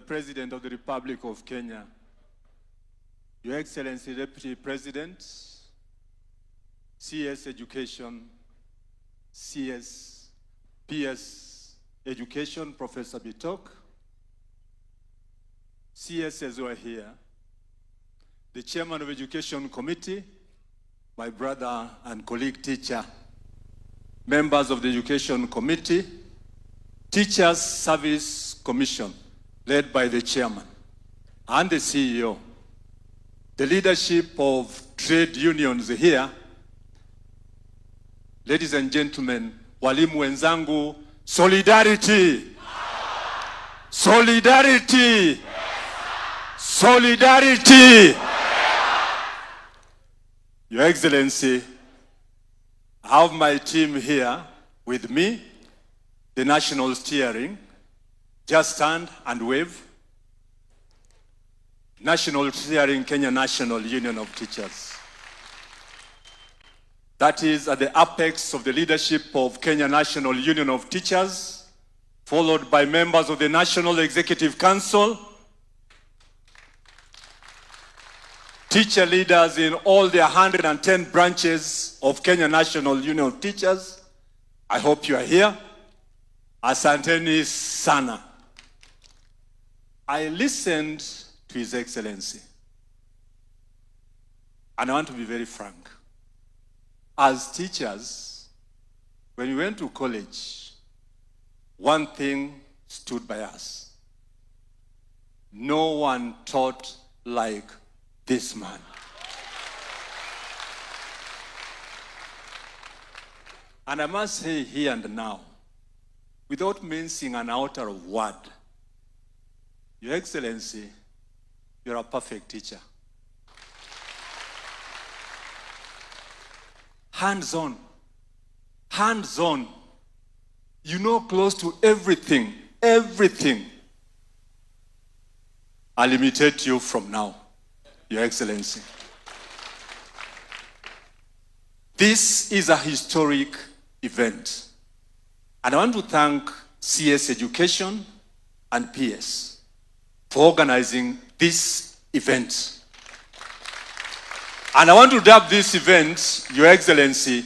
President of the Republic of Kenya, Your Excellency Deputy President, CS Education, PS Education, Professor Bitok, CSs who are here, the Chairman of Education Committee, my brother and colleague teacher, members of the Education Committee, Teachers Service Commission, led by the Chairman and the CEO, the leadership of trade unions here, ladies and gentlemen, walimu wenzangu, solidarity! Solidarity! Solidarity! Your Excellency, I have my team here with me, the national steering. Just stand and wave. National steering, Kenya National Union of Teachers. That is at the apex of the leadership of Kenya National Union of Teachers, followed by members of the National Executive Council, teacher leaders in all the 110 branches of Kenya National Union of Teachers. I hope you are here. Asanteni sana. I listened to His Excellency, and I want to be very frank. As teachers, when we went to college, one thing stood by us. No one taught like this man. And I must say here and now, without mincing an outer of word, Your Excellency, you're a perfect teacher. Hands-on. Hands-on. You know close to everything. Everything. I'll imitate you from now, Your Excellency. This is a historic event. And I want to thank CS Education and PS for organizing this event. And I want to dub this event, Your Excellency,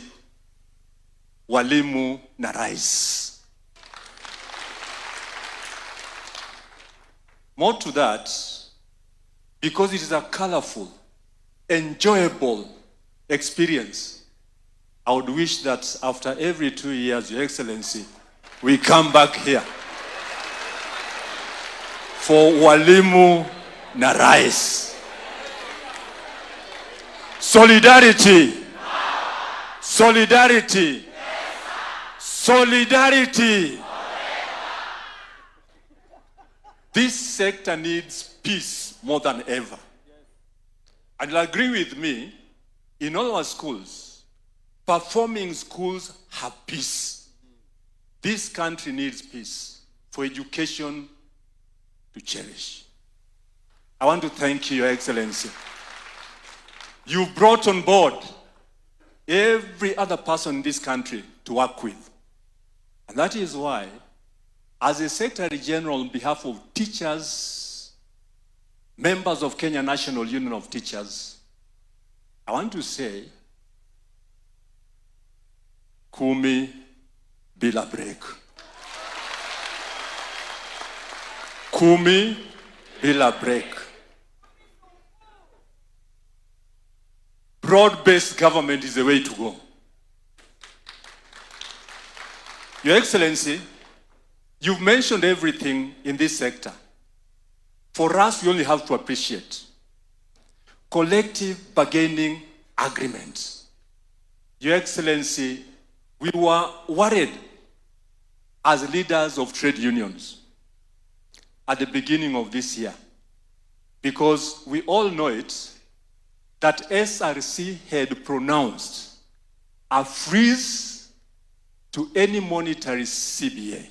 Walimu na Rais. More to that, because it is a colorful, enjoyable experience. I would wish that after every 2 years, Your Excellency, we come back here for Walimu na Rais. Solidarity. Solidarity. Solidarity. This sector needs peace more than ever. And you'll agree with me, in all our schools, performing schools have peace. This country needs peace for education to cherish. I want to thank you, Your Excellency. You brought on board every other person in this country to work with. And that is why, as a Secretary General on behalf of teachers, members of Kenya National Union of Teachers, I want to say, Kumi bila break. Kumi bila break. Broad-based government is the way to go. Your Excellency, you've mentioned everything in this sector. For us, we only have to appreciate collective bargaining agreements. Your Excellency, we were worried as leaders of trade unions at the beginning of this year, because we all know it, that SRC had pronounced a freeze to any monetary CBA.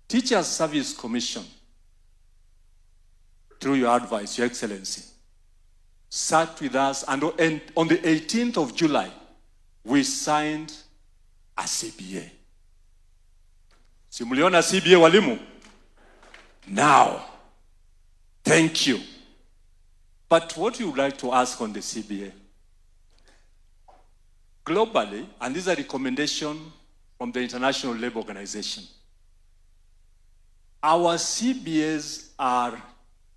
Teachers Service Commission, through your advice, Your Excellency, sat with us, and on the 18th of July, we signed a CBA. Si mliona CBA walimu? now. Thank you. But what you would like to ask on the CBA? Globally, and this is a recommendation from the International Labour Organization, our CBAs are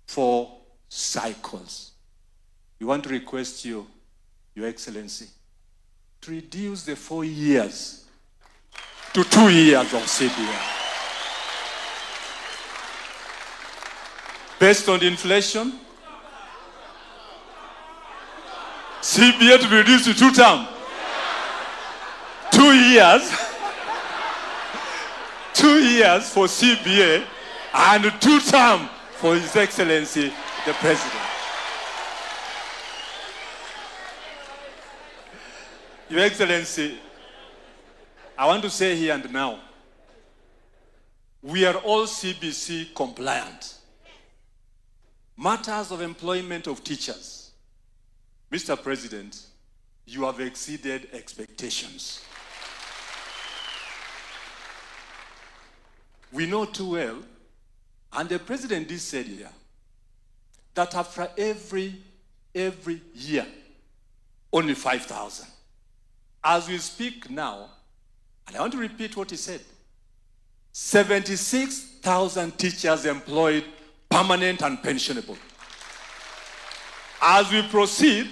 for cycles. We want to request you, Your Excellency, to reduce the 4 years to 2 years of CBA. Based on inflation, CBA to be reduced to 2 terms. 2 years. 2 years for CBA and 2 terms for His Excellency, the President. Your Excellency, I want to say here and now, we are all CBC compliant. Matters of employment of teachers. Mr. President, you have exceeded expectations. We know too well, and the President did say here, that after every year, only 5,000. As we speak now, and I want to repeat what he said, 76,000 teachers employed, permanent and pensionable. As we proceed,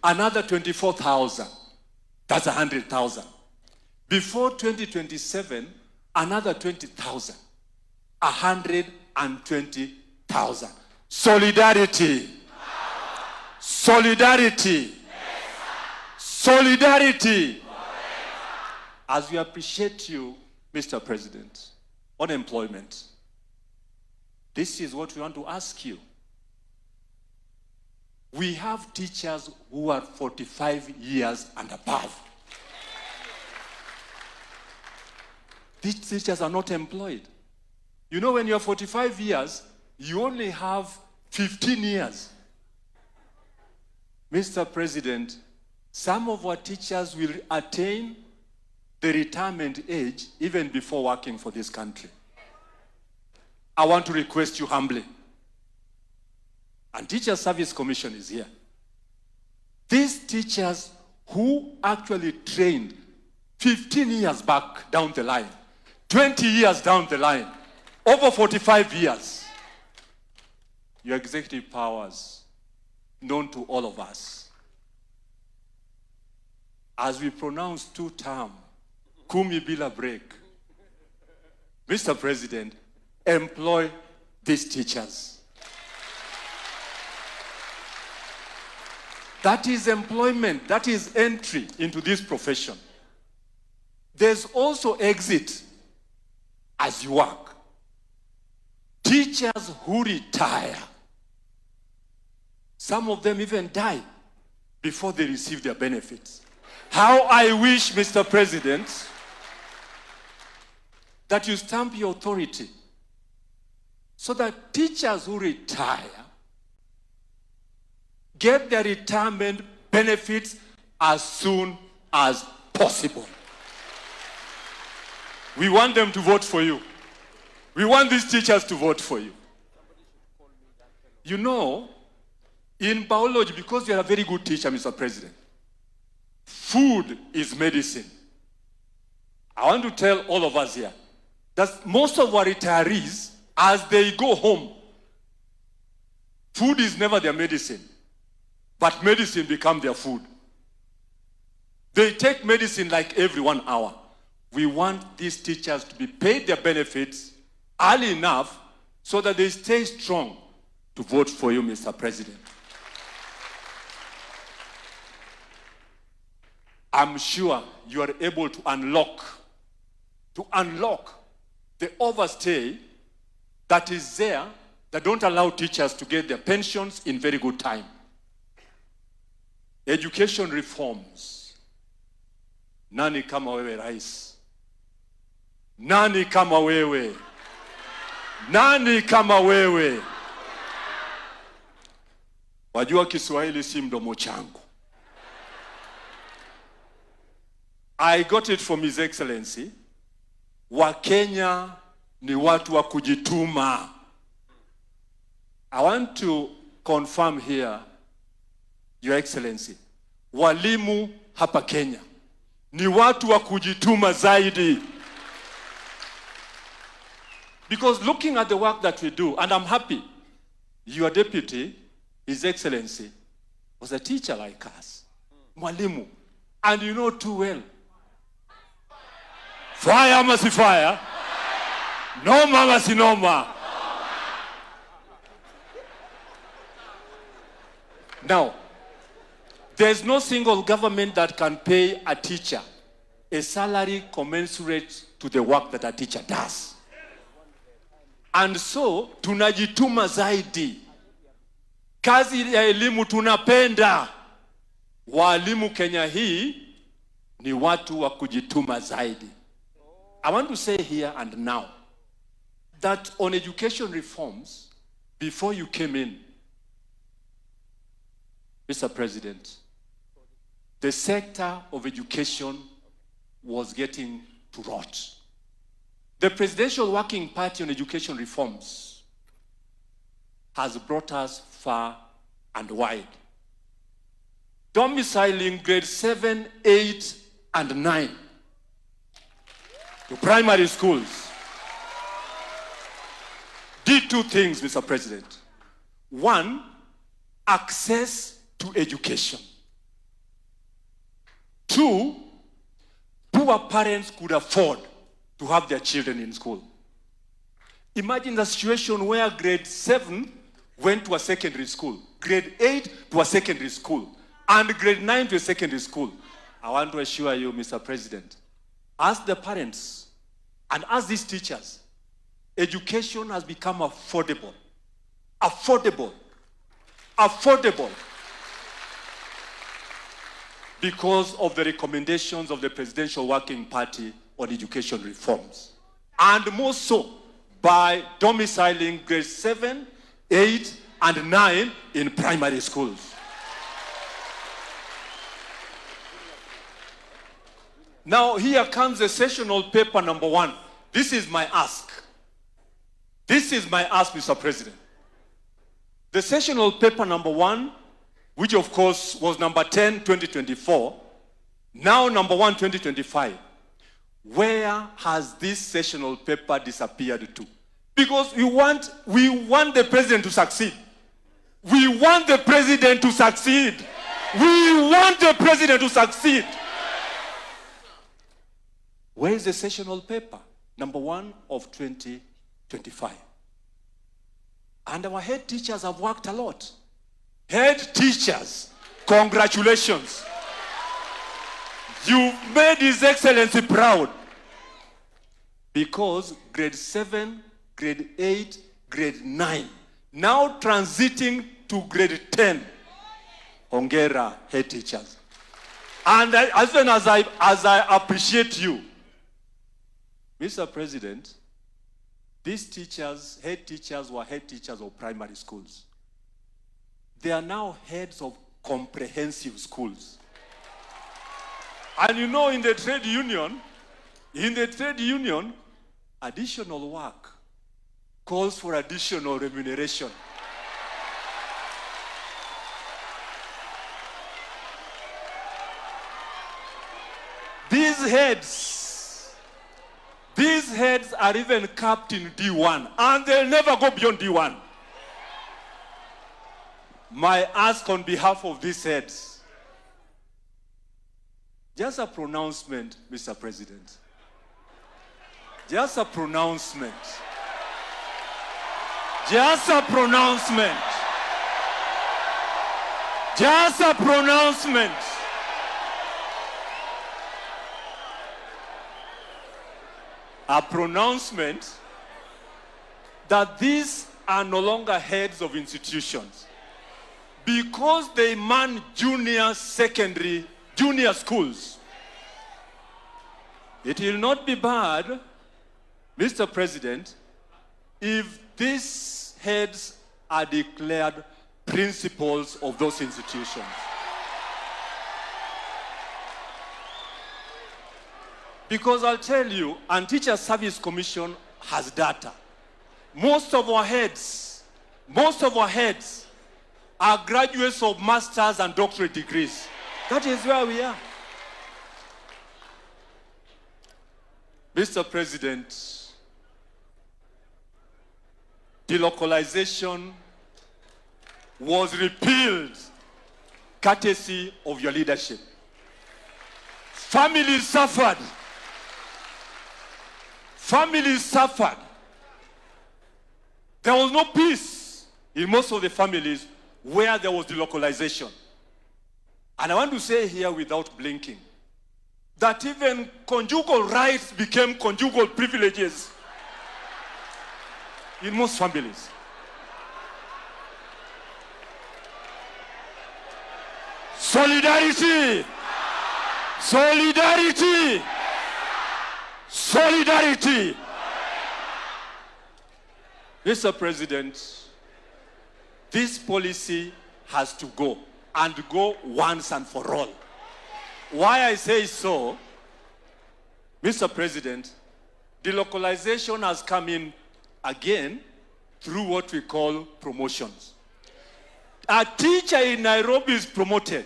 another 24,000. That's 100,000. Before 2027, another 20,000. 120,000. Solidarity. Solidarity. Solidarity. As we appreciate you, Mr. President, on employment, this is what we want to ask you. We have teachers who are 45 years and above. These teachers are not employed. You know, when you're 45 years, you only have 15 years. Mr. President, some of our teachers will attain the retirement age even before working for this country. I want to request you humbly, and Teacher Service Commission is here. These teachers who actually trained 15 years back down the line, 20 years down the line, over 45 years, your executive powers, known to all of us, as we pronounce 2 term, kumi bila break, Mr. President, employ these teachers. That is employment, that is entry into this profession. There's also exit as you work. Teachers who retire, some of them even die before they receive their benefits. How I wish, Mr. President, that you stamp your authority so that teachers who retire get their retirement benefits as soon as possible. We want them to vote for you. We want these teachers to vote for you. You know, in biology, because you're a very good teacher, Mr. President, food is medicine. I want to tell all of us here that most of our retirees, as they go home, food is never their medicine, but medicine becomes their food. They take medicine like every 1 hour. We want these teachers to be paid their benefits early enough so that they stay strong to vote for you, Mr. President. I'm sure you are able to unlock the overstay that is there that don't allow teachers to get their pensions in very good time. Education reforms. Nani kama wewe rais? Nani kama wewe? Nani kama wewe? Wajua Kiswahili si mdomo changu. I got it from His Excellency. Wakenya ni watu wa kujituma. I want to confirm here, Your Excellency, walimu hapa Kenya ni watu wa kujituma zaidi. Because looking at the work that we do, and I'm happy, your deputy, His Excellency, was a teacher like us, mwalimu, and you know too well. Fire must fire, noma must noma. Now, there's no single government that can pay a teacher a salary commensurate to the work that a teacher does. And so, tunajituma zaidi. Kazi ya elimu tunapenda. Walimu Kenya hii ni watu wa kujituma zaidi. I want to say here and now that on education reforms, before you came in, Mr. President, the sector of education was getting to rot. The Presidential Working Party on Education Reforms has brought us far and wide. Domiciling grade 7, 8, and 9 to primary schools did two things, Mr. President. One, access to education. Two, poor parents could afford to have their children in school. Imagine the situation where grade 7 went to a secondary school, grade 8 to a secondary school, and grade 9 to a secondary school. I want to assure you, Mr. President, as the parents and as these teachers, education has become affordable. Affordable. Affordable. Because of the recommendations of the Presidential Working Party on education reforms. And more so by domiciling grade 7, 8, and 9 in primary schools. Now here comes the sessional paper number 1. This is my ask. This is my ask, Mr. President. The sessional paper number 1, which of course was number 10, 2024, now number 1, 2025. Where has this sessional paper disappeared to? Because we want the president to succeed. We want the president to succeed. We want the president to succeed. Where is the sessional paper? Number 1 of 2025. And our head teachers have worked a lot. Head teachers, congratulations. You've made His Excellency proud. Because grade 7, grade 8, grade 9, now transiting to grade 10. Hongera, head teachers. And as I appreciate you, Mr. President, these teachers, head teachers, were head teachers of primary schools. They are now heads of comprehensive schools. And you know, in the trade union, additional work calls for additional remuneration. These heads are even capped in D1, and they'll never go beyond D1. My ask on behalf of these heads, just a pronouncement, Mr. President. Just a pronouncement. Just a pronouncement. Just a pronouncement. A pronouncement that these are no longer heads of institutions because they man junior schools. It will not be bad, Mr. President, if these heads are declared principals of those institutions. Because I'll tell you, and Teacher Service Commission has data. Most of our heads Most of our heads are graduates of master's and doctorate degrees. That is where we are. Mr. President, delocalization was repealed courtesy of your leadership. Families suffered. Families suffered. There was no peace in most of the families where there was delocalization. And I want to say here without blinking that even conjugal rights became conjugal privileges in most families. Solidarity! Solidarity! Solidarity! Mr. President, this policy has to go, and go once and for all. Why I say so, Mr. President, delocalization has come in again through what we call promotions. A teacher in Nairobi is promoted,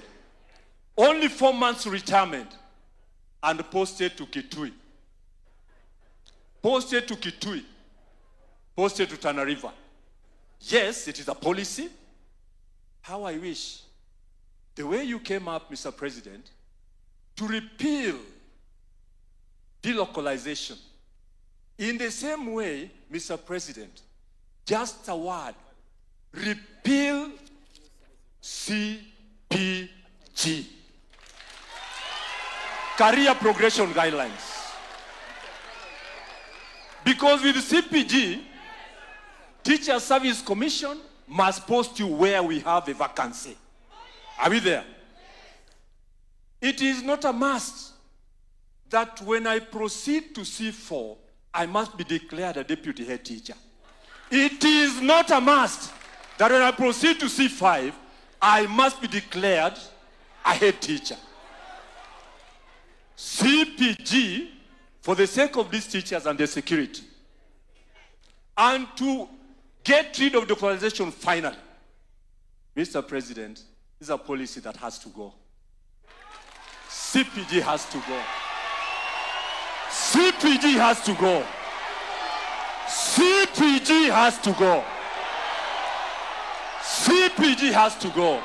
only 4 months retirement, and posted to Kitui. Posted to Kitui. Posted to Tana River. Yes, it is a policy. How I wish the way you came up, Mr. President, to repeal delocalization. In the same way, Mr. President, just a word, repeal CPG. Career Progression Guidelines. Because with CPG, Teacher Service Commission must post you where we have a vacancy. Are we there? It is not a must that when I proceed to C4, I must be declared a deputy head teacher. It is not a must that when I proceed to C5, I must be declared a head teacher. CPG, for the sake of these teachers and their security, and to get rid of delocalization finally, Mr. President, this is a policy that has to go. CPG has to go. CPG has to go. CPG has to go. CPG has to go.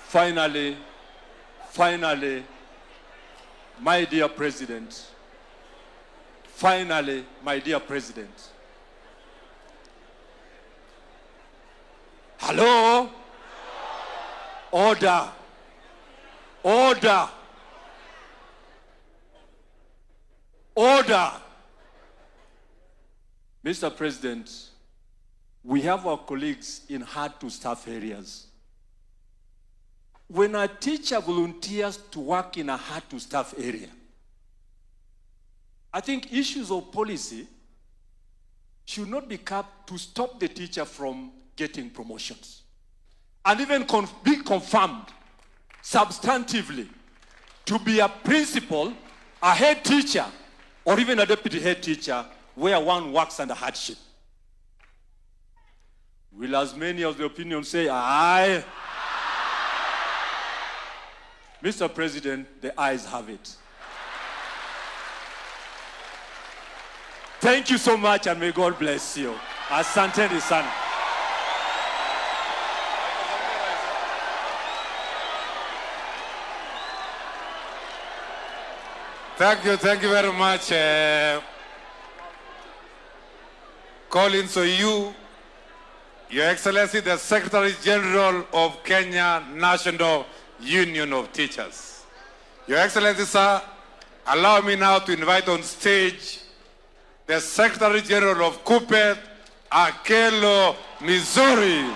Finally, my dear President, hello? Order. Order. Order. Mr. President, we have our colleagues in hard-to-staff areas. When a teacher volunteers to work in a hard-to-staff area, I think issues of policy should not be kept to stop the teacher from getting promotions. And even be confirmed substantively to be a principal, a head teacher, or even a deputy head teacher where one works under hardship. Will as many of the opinion say aye? Mr. President, the ayes have it. Thank you so much, and may God bless you. Asanteni sana. Thank you very much, KNUT, Your Excellency, the Secretary General of Kenya National Union of Teachers. Your Excellency, sir, allow me now to invite on stage the Secretary General of KUPPET, Akelo Missouri.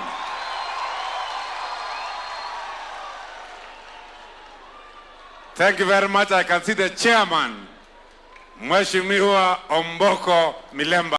Thank you very much. I can see the chairman, Mheshimiwa Omboko Milemba.